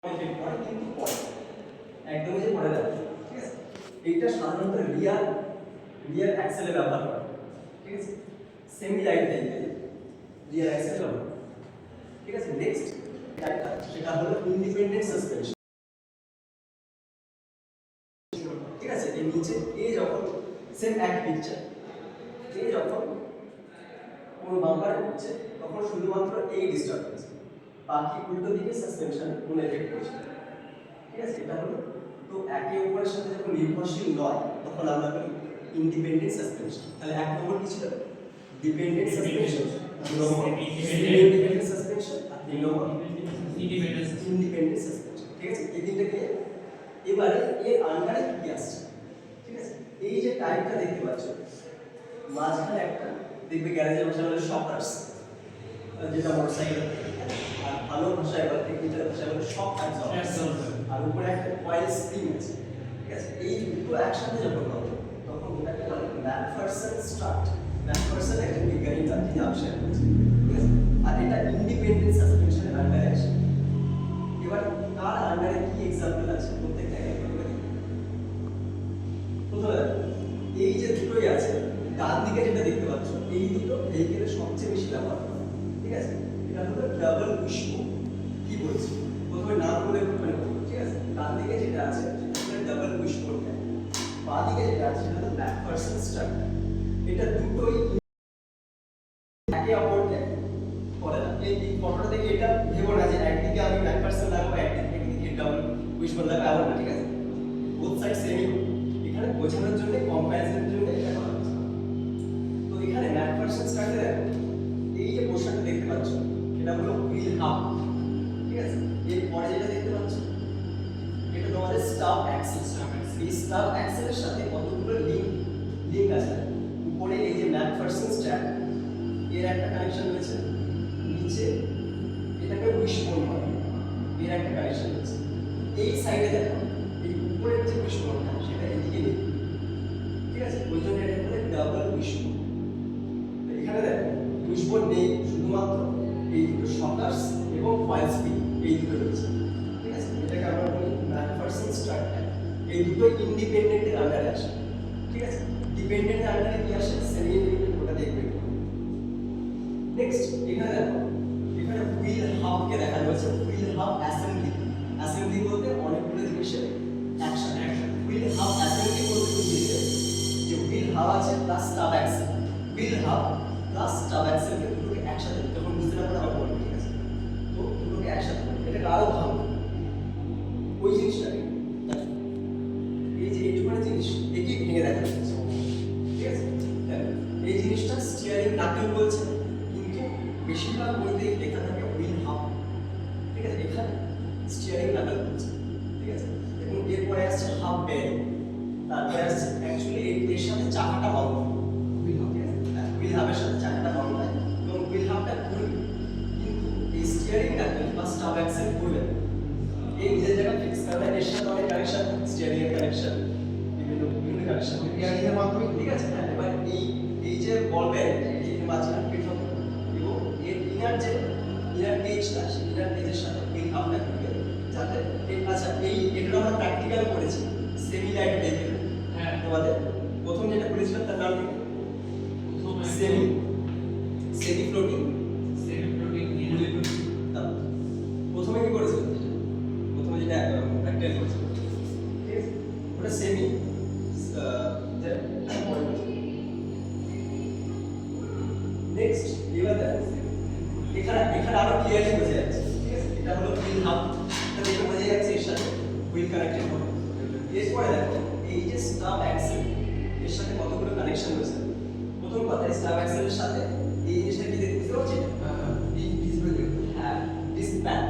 কিন্তু পড়ে একদমই যে পড়ে যাবে, ঠিক আছে। এইটা সাধারণত রিয়ার অ্যাক্সেলে ব্যবহার করে, ঠিক আছে। সেমি লাইট টাইপের রিয়ার অ্যাক্সেলে ব্যবহার করে, ঠিক আছে। নেক্সট সেটা হলো ইন্ডিপেন্ডেন্ট সাসপেনশন, ঠিক আছে। এই নিচে এই যখন সেম এক পিকচার, এই যখন কোনো বাম্পারে হচ্ছে তখন শুধুমাত্র এই ডিস্টারবেন্স, বাকি উল্টো দিকে সাসপেনশন কোনো এফেক্ট করছে, ঠিক আছে। এটা হলো তো একে অপরের সাথে যখন নির্ভরশীল নয় তখন আমরা বলি ইন্ডিপেন্ডেন্ট সাসপেনশন। তাহলে এক নম্বর কি ছিল? ডিপেন্ডেন্ট সাসপেনশন, ইন্ডিপেন্ডেন্ট সাসপেনশন, আর তিন নম্বর ইন্ডিপেন্ডেন্ট সাসপেনশন, ঠিক আছে। এই তিনটাকে এবারে এর আন্ডারে কি আসছে, ঠিক আছে। এই যে টাইপটা দেখতে পাচ্ছ মাঝখানে একটা দেখবে গ্যারেজের ভাষায় বলে শকার্স, যেটা মোটরসাইকেল, আর ভালো ভাষায় বা টেকনিক্যাল ভাষায় বলে শক অ্যাবজর্বার, আর উপরে একটা কয়েল স্প্রিং আছে, ঠিক আছে। এই দুটো একসাথে যখন হবে তখন ওটাকে বলে ম্যাকফারসন স্ট্রাট। ম্যাকফারসন একটা বিজ্ঞানী তার যিনি আবিষ্কার করেছেন, ঠিক আছে। আর এটা ইন্ডিপেন্ডেন্ট সাসপেনশনের আন্ডারে আসে। এবার কার আন্ডারে কি এক্সাম্পল আছে প্রত্যেকটা একবার দেখি। প্রথমে এই যে দুটোই আছে ডান দিকে যেটা দেখতে পাচ্ছ এই দুটো ভেহিকেলের সবচেয়ে বেশি ব্যবহার করে, ঠিক আছে। এটা হলো ডাবল উইশবোন। কি বলছি প্রথমে নাম বলে প্রথমে, ঠিক আছে। ডান দিকে যেটা আছে সেটা ডাবল উইশবোন, বাঁ দিকে যেটা আছে সেটা হলো ম্যাকফারসন স্ট্রাট। এটা দুটোই একে অপরকে করে না। এই ফটোটা দেখে এটা ভেবো না যে একদিকে আমি ম্যাকফারসন লাগাবো একদিকে ডাবল উইশবোন লাগাবো, এমন না, ঠিক আছে। বোথ সাইড সেমই। এখানে বোঝানোর জন্য কম্প্যারিজনের জন্য এটা করা হচ্ছে। তো এখানে ম্যাকফারসন স্ট্রাটে দেখো এই যে পোর্শনটা দেখতে পাচ্ছ এটা হলো হুইল হাব, ঠিক আছে। এর পরে যেটা দেখতে পাচ্ছ এটা তোমাদের স্টাব অ্যাক্সেল। এই স্টাব অ্যাক্সেলের সাথে কতগুলো লিংক আছে। উপরে এই যে ম্যাকফারসন স্ট্রাট এর একটা কানেকশন রয়েছে, নিচে এটাকে উইশবোন বলে এর একটা কানেকশন রয়েছে। এই সাইডে দেখো এই উপরের যে উইশবোনটা সেটা এদিকে নেই, ঠিক আছে। ওই জন্য এটা বলে ডাবল উইশবোন। এখানে দেখো উইশবোন নেই, শুধুমাত্র এই দুটো শকার্স এবং কয়েল স্প্রিং এই দুটো রয়েছে, ঠিক আছে। এটাকে আমরা বলি ম্যাকফারসন স্ট্রাট। এই দুটো ইন্ডিপেন্ডেন্টের আন্ডারে আসে, ঠিক আছে। ডিপেন্ডেন্টের আন্ডারে কি আসে সেমি ইন্ডিপেন্ডেন্ট, ওটা দেখবে। নেক্সট এখানে দেখো এখানে হুইল হাবকে দেখানো হয়েছে হুইল হাব অ্যাসেম্বলি। অ্যাসেম্বলি বলতে অনেকগুলো জিনিসের একসাথে। হুইল হাব অ্যাসেম্বলি বলতে বুঝিয়েছে যে হুইল হাব আছে plus stub axle, wheel hub plus stub অ্যাক্সেলকে দুটোকে একসাথে যখন বুঝতে না পারে আমরা বলবো, ঠিক আছে। তো দুটোকে একসাথে এটাকে আরো ভালো ওই জিনিসটাকে এই যে এইটুকুনি জিনিস একই ভেঙে দেখা যাচ্ছে, ঠিক আছে। এই জিনিসটা স্টিয়ারিং নাকেল বলছে, কিন্তু বেশিরভাগ বইতে লেখা থাকে হুইল হাব, ঠিক আছে। এখানে স্টিয়ারিং নাকেল বলছে, ঠিক আছে। এবং এরপরে আসছে হাব বেয়ারিং, তারপরে আসছে অ্যাকচুয়ালি এর সাথে চাকাটা বাঁধা হুইল হাব, ঠিক আছে। হুইল হাবের সাথে চাকাটা বাঁধা হয় এবং হুইল হাবটা ঘুরবে, কিন্তু এই স্টিয়ারিং নাকেল বা স্টাব অ্যাক্সেল ঘুরবে না। এই নিজের জায়গা ফিক্স করা এর সাথে অনেক কানেকশন, স্টিয়ারিং এর কানেকশন, বিভিন্ন কানেকশন স্টিয়ারিং এর মাধ্যমে, ঠিক আছে। এবার এই যে বল বেয়ারিং এর মাঝখানে ফিট হবে এবং এর ইনার পেজটা সেই ইনার পেজের সাথে হুইল হাবটা ঘুরবে, যাতে আচ্ছা এটা আমরা প্র্যাকটিক্যালি করেছি সেমি লাইট ভেহিকেল। হ্যাঁ, তোমাদের প্রথম যেটা করেছিলাম তার নাম কি? সেমি ফ্লোটিং প্রথমে কি করেছিল? প্রথমে যেটা প্র্যাকটিক্যাল করেছিল, ঠিক আছে, ওটা সেমি নেক্সট। এবার দেখো এখানে আরো ক্লিয়ারলি বোঝা যাচ্ছে, ঠিক আছে। এটা হলো হুইল হাব, এটা দেখে বোঝা যাচ্ছে এর সাথে হুইল কানেক্টেড হবে। এরপরে দেখো এই যে স্টাব অ্যাক্সেল এর সাথে কতগুলো কানেকশন রয়েছে। প্রথম কথা স্টাব অ্যাক্সেলের সাথে এই জিনিসটা কি দেখতে পাচ্ছেন? হ্যাঁ, ডিসপ্যান,